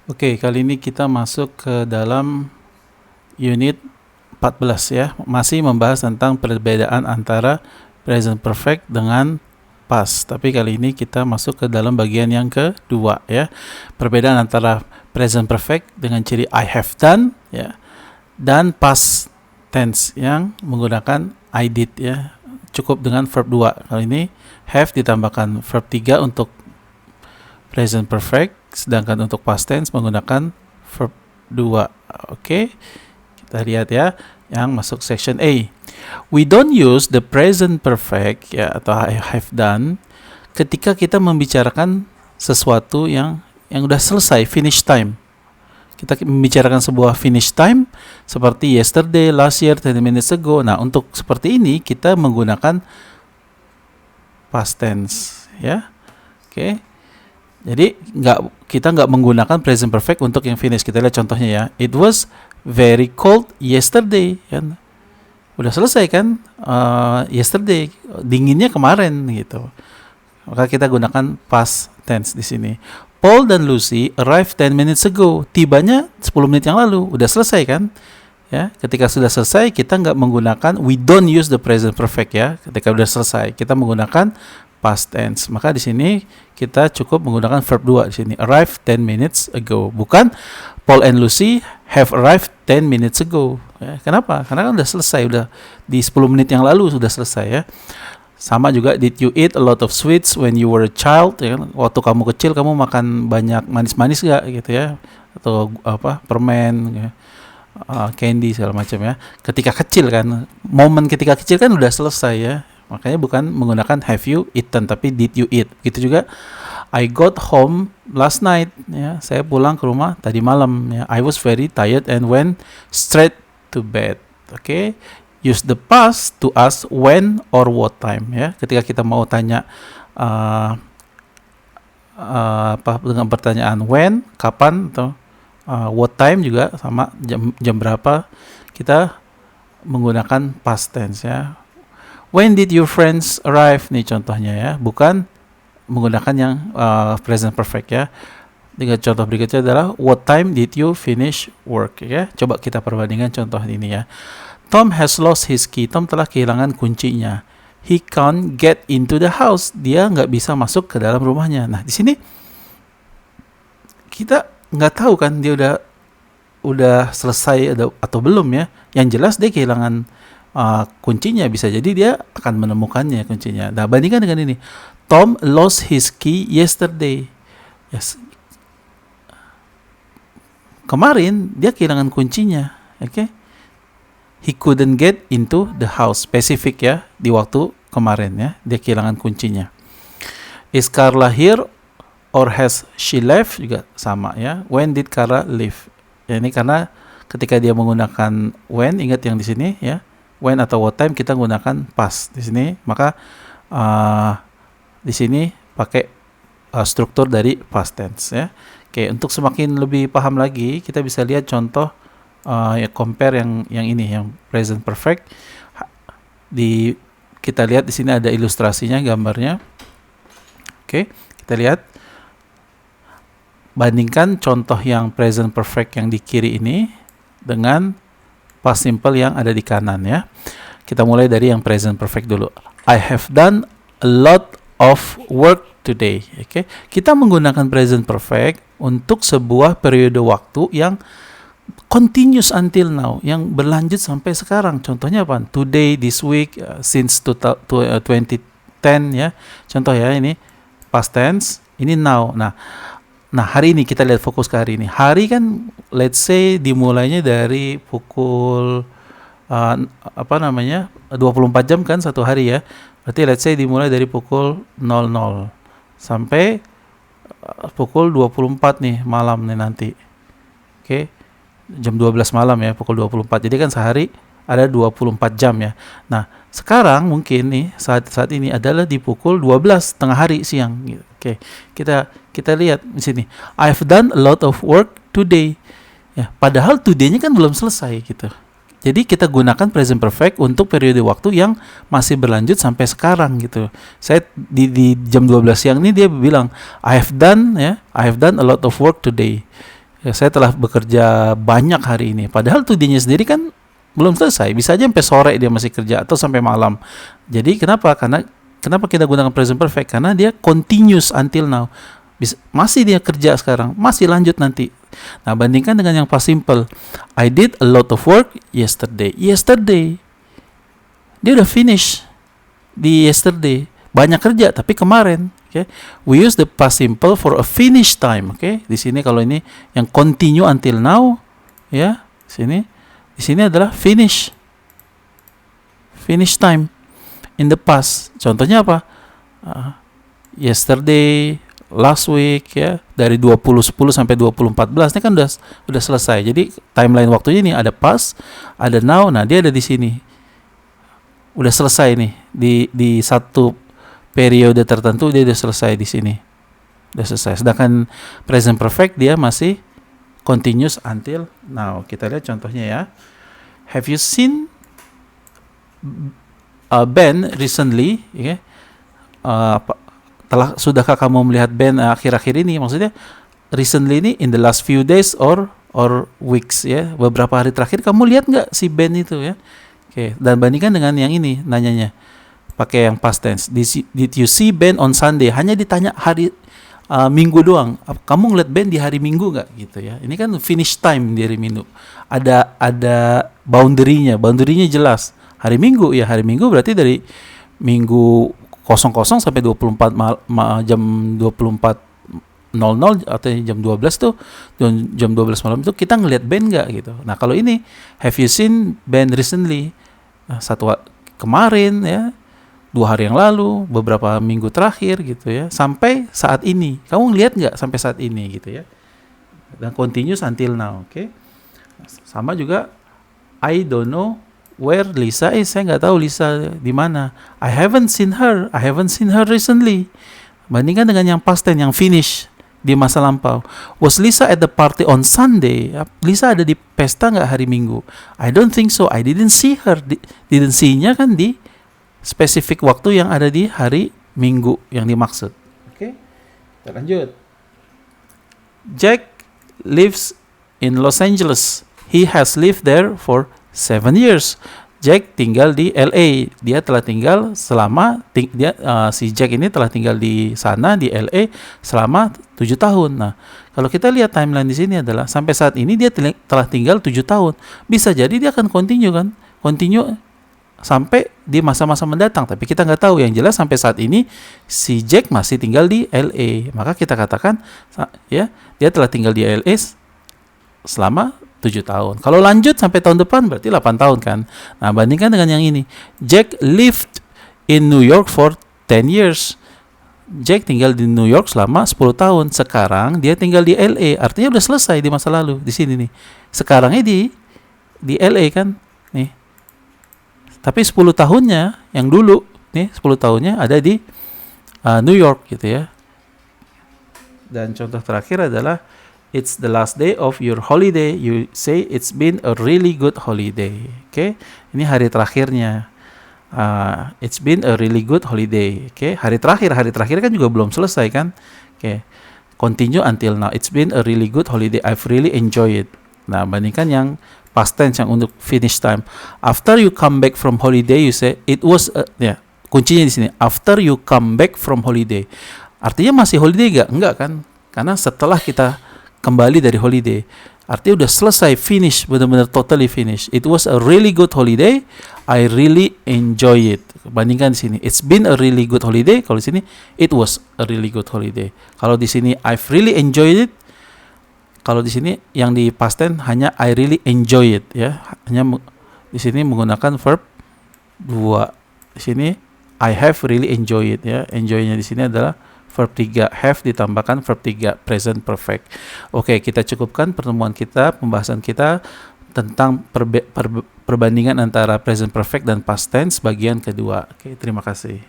Oke, kali ini kita masuk ke dalam unit 14 ya. Masih membahas tentang perbedaan antara present perfect dengan past. Tapi kali ini kita masuk ke dalam bagian yang kedua ya. Perbedaan antara present perfect dengan ciri I have done ya, dan past tense yang menggunakan I did ya. Cukup dengan verb 2. Kali ini have ditambahkan verb 3 untuk present perfect, sedangkan untuk past tense menggunakan verb 2. Oke, kita lihat ya yang masuk section A. We don't use the present perfect ya atau I have done ketika kita membicarakan sesuatu yang udah selesai, finish time. Kita membicarakan sebuah finish time seperti yesterday, last year, 10 minutes ago. Nah, untuk seperti ini kita menggunakan past tense ya. Oke. Jadi kita nggak menggunakan present perfect untuk yang finish. Kita lihat contohnya ya. It was very cold yesterday. Kan? Udah selesai kan? Yesterday, dinginnya kemarin gitu. Maka kita gunakan past tense di sini. Paul dan Lucy arrived 10 minutes ago. Tibanya 10 menit yang lalu. Udah selesai kan? Ya, ketika sudah selesai kita nggak menggunakan, we don't use the present perfect ya. Ketika sudah selesai kita menggunakan past tense. Maka di sini kita cukup menggunakan verb 2 di sini. Arrived 10 minutes ago. Bukan Paul and Lucy have arrived 10 minutes ago. Ya, kenapa? Karena kan udah selesai, udah di 10 menit yang lalu sudah selesai ya. Sama juga, did you eat a lot of sweets when you were a child? Ya, waktu kamu kecil kamu makan banyak manis-manis gak gitu ya? Atau permen ya. Candy segala macam ya. Ketika kecil kan, momen ketika kecil kan udah selesai ya. Makanya bukan menggunakan have you eaten, tapi did you eat. Gitu juga I got home last night ya. Saya pulang ke rumah tadi malam ya. I was very tired and went straight to bed. Oke. Use the past to ask when or what time ya. Ketika kita mau tanya dengan pertanyaan when, kapan, atau what time juga sama, jam berapa, kita menggunakan past tense ya. When did your friends arrive? Nih contohnya ya, bukan menggunakan yang present perfect ya. Dengan contoh berikutnya adalah what time did you finish work ya. Coba kita perbandingkan contoh ini ya. Tom has lost his key. Tom telah kehilangan kuncinya. He can't get into the house. Dia nggak bisa masuk ke dalam rumahnya. Nah di sini kita nggak tahu kan dia udah selesai atau belum ya. Yang jelas dia kehilangan kuncinya, bisa jadi dia akan menemukannya kuncinya. Nah, bandingkan dengan ini. Tom lost his key yesterday. Yes. Kemarin dia kehilangan kuncinya. Oke. He couldn't get into the house. Spesifik ya, di waktu kemarin ya, dia kehilangan kuncinya. Is Carla here or has she left? Juga sama ya. When did Carla leave? Ya, ini karena ketika dia menggunakan when, ingat yang di sini ya. When atau what time kita gunakan past di sini, maka di sini pakai struktur dari past tense ya. Oke, untuk semakin lebih paham lagi, kita bisa lihat contoh ya, compare yang ini, yang present perfect. Kita lihat di sini ada ilustrasinya, gambarnya. Oke, kita lihat. Bandingkan contoh yang present perfect yang di kiri ini dengan past simple yang ada di kanan ya. Kita mulai dari yang present perfect dulu. I have done a lot of work today. Oke. Kita menggunakan present perfect untuk sebuah periode waktu yang continuous until now, yang berlanjut sampai sekarang. Contohnya apa? Today, this week, since 2010 ya. Contoh ya, ini past tense, ini now. Nah, hari ini kita lihat, fokus ke hari ini. Hari kan let's say dimulainya dari pukul 24 jam kan satu hari ya. Berarti let's say dimulai dari pukul 00 sampai pukul 24 nih malam nih nanti. Oke. Jam 12 malam ya, pukul 24. Jadi kan sehari ada 24 jam ya. Nah, sekarang mungkin nih saat ini adalah di pukul 12 tengah hari siang gitu. Oke. Kita lihat di sini. I've done a lot of work today. Ya, padahal today-nya kan belum selesai gitu. Jadi kita gunakan present perfect untuk periode waktu yang masih berlanjut sampai sekarang gitu. Saya di jam 12 siang ini dia bilang I have done a lot of work today. Ya, saya telah bekerja banyak hari ini. Padahal to be-nya sendiri kan belum selesai. Bisa aja sampai sore dia masih kerja atau sampai malam. Jadi kenapa? Kenapa kita gunakan present perfect? Karena dia continuous until now. Masih dia kerja sekarang, masih lanjut nanti. Nah, bandingkan dengan yang past simple. I did a lot of work yesterday. Yesterday. Dia udah finish di yesterday. Banyak kerja tapi kemarin. Okay. We use the past simple for a finish time. Okay. Di sini kalau ini yang continue until now, ya, di sini adalah finish time in the past. Contohnya apa? Yesterday, last week, ya, dari 2010 sampai 2014 ini kan udah selesai. Jadi timeline waktunya ini ada past, ada now. Nah, dia ada di sini. Udah selesai nih di satu periode tertentu, dia udah selesai di sini. Udah selesai. Sedangkan present perfect dia masih continuous until now. Kita lihat contohnya ya. Have you seen Ben recently? Okay. Sudahkah kamu melihat Ben akhir-akhir ini? Maksudnya recently ini in the last few days or weeks, ya. Beberapa hari terakhir kamu lihat nggak si Ben itu, ya? Oke. Dan bandingkan dengan yang ini nanyanya. Pakai yang past tense. Did you see Ben on Sunday? Hanya ditanya hari Minggu doang. Kamu ngeliat Ben di hari Minggu nggak? Gitu ya. Ini kan finish time di hari Minggu. Ada boundary-nya jelas. Hari Minggu ya, hari Minggu berarti dari Minggu 00 sampai 24 jam 24.00 atau jam 12 tuh, jam 12 malam itu kita ngeliat Ben nggak gitu. Nah, kalau ini have you seen Ben recently? Kemarin, ya. 2 hari yang lalu, beberapa minggu terakhir gitu ya, sampai saat ini. Kamu lihat nggak sampai saat ini gitu ya. Dan continuous until now, oke. Sama juga, I don't know where Lisa is. Saya nggak tahu Lisa di mana. I haven't seen her recently. Bandingkan dengan yang past tense, yang finish di masa lampau. Was Lisa at the party on Sunday? Lisa ada di pesta nggak hari Minggu? I don't think so. I didn't see her. Didn't see-nya kan di spesifik waktu yang ada di hari Minggu yang dimaksud. Oke, kita lanjut. Jack lives in Los Angeles. He has lived there for 7 years. Jack tinggal di LA. Dia telah tinggal selama si Jack ini telah tinggal di sana di LA selama 7 tahun. Nah, kalau kita lihat timeline di sini adalah sampai saat ini dia telah tinggal 7 tahun. Bisa jadi dia akan continue sampai di masa-masa mendatang, tapi kita nggak tahu. Yang jelas sampai saat ini si Jack masih tinggal di LA, maka kita katakan ya dia telah tinggal di LA selama 7 tahun. Kalau lanjut sampai tahun depan berarti 8 tahun kan. Nah, bandingkan dengan yang ini, Jack lived in New York for 10 years. Jack tinggal di New York selama 10 tahun. Sekarang dia tinggal di LA, artinya udah selesai di masa lalu di sini nih. Sekarangnya di LA kan nih. Tapi 10 tahunnya yang dulu nih, 10 tahunnya ada di New York gitu ya. Dan contoh terakhir adalah it's the last day of your holiday. You say it's been a really good holiday. Oke. Ini hari terakhirnya. It's been a really good holiday. Oke. Hari terakhir kan juga belum selesai kan. Oke. Continue until now. It's been a really good holiday. I've really enjoyed it. Nah, bandingkan yang past tense yang untuk finish time. After you come back from holiday, you say it was kuncinya di sini. After you come back from holiday. Artinya masih holiday enggak kan? Karena setelah kita kembali dari holiday. Artinya udah selesai, finish, benar-benar totally finish. It was a really good holiday. I really enjoy it. Bandingkan di sini. It's been a really good holiday. Kalau di sini it was a really good holiday. Kalau di sini I've really enjoyed it. Kalau di sini yang di past tense hanya I really enjoy it ya. Hanya di sini menggunakan verb 2. Di sini I have really enjoyed it ya. Enjoy-nya di sini adalah verb 3. Have ditambahkan verb 3 present perfect. Oke, kita cukupkan pertemuan kita, pembahasan kita tentang perbandingan antara present perfect dan past tense bagian kedua. Oke, terima kasih.